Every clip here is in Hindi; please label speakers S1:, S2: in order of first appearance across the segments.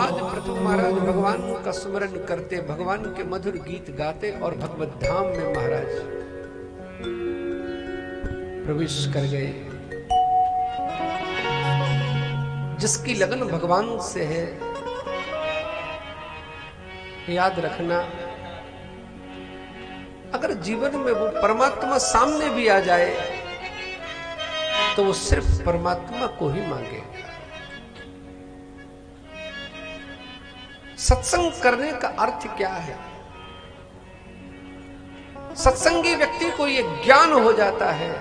S1: आज पृथु महाराज भगवान का स्मरण करते, भगवान के मधुर गीत गाते और भगवत धाम में महाराज प्रवेश कर गए। जिसकी लगन भगवान से है, याद रखना, अगर जीवन में वो परमात्मा सामने भी आ जाए तो वो सिर्फ परमात्मा को ही मांगे। सत्संग करने का अर्थ क्या है? सत्संगी व्यक्ति को यह ज्ञान हो जाता है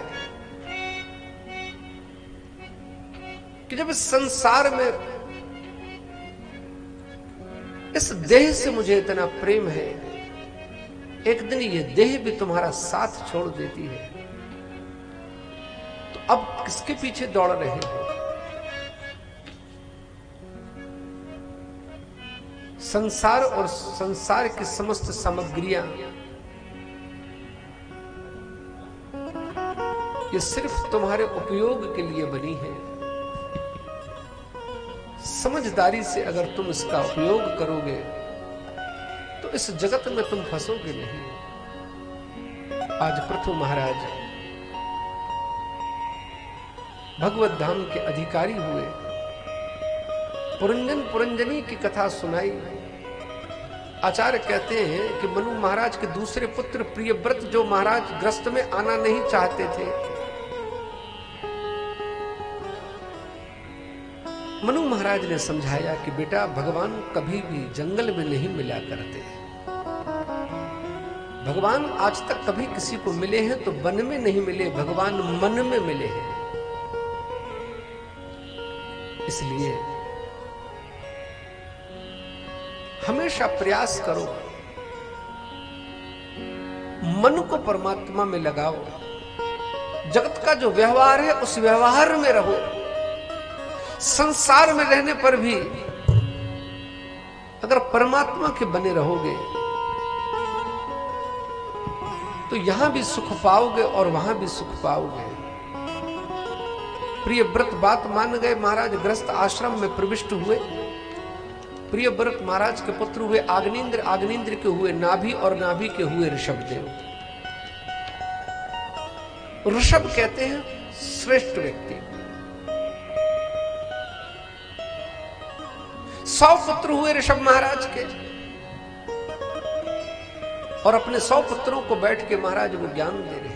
S1: कि जब इस संसार में इस देह से मुझे इतना प्रेम है, एक दिन ये देह भी तुम्हारा साथ छोड़ देती है, तो अब किसके पीछे दौड़ रहे हो? संसार और संसार की समस्त सामग्रियां ये सिर्फ तुम्हारे उपयोग के लिए बनी है। समझदारी से अगर तुम इसका उपयोग करोगे तो इस जगत में तुम फंसोगे नहीं। आज पृथु महाराज भगवत धाम के अधिकारी हुए, पुरंजन पुरंजनी की कथा सुनाई। आचार्य कहते हैं कि मनु महाराज के दूसरे पुत्र प्रियव्रत, जो महाराज ग्रस्त में आना नहीं चाहते थे, मनु महाराज ने समझाया कि बेटा, भगवान कभी भी जंगल में नहीं मिला करते। भगवान आज तक कभी किसी को मिले हैं तो वन में नहीं मिले, भगवान मन में मिले हैं। इसलिए हमेशा प्रयास करो, मन को परमात्मा में लगाओ। जगत का जो व्यवहार है उस व्यवहार में रहो। संसार में रहने पर भी अगर परमात्मा के बने रहोगे तो यहां भी सुख पाओगे और वहां भी सुख पाओगे। प्रियव्रत बात मान गए, महाराज ग्रस्त आश्रम में प्रविष्ट हुए। प्रियव्रत महाराज के पुत्र हुए आग्नेन्द्र, आग्नेन्द्र के हुए नाभि और नाभि के हुए ऋषभदेव। ऋषभ कहते हैं श्रेष्ठ व्यक्ति। 100 पुत्र हुए ऋषभ महाराज के, और अपने 100 पुत्रों को बैठ के महाराज वो ज्ञान दे रहे।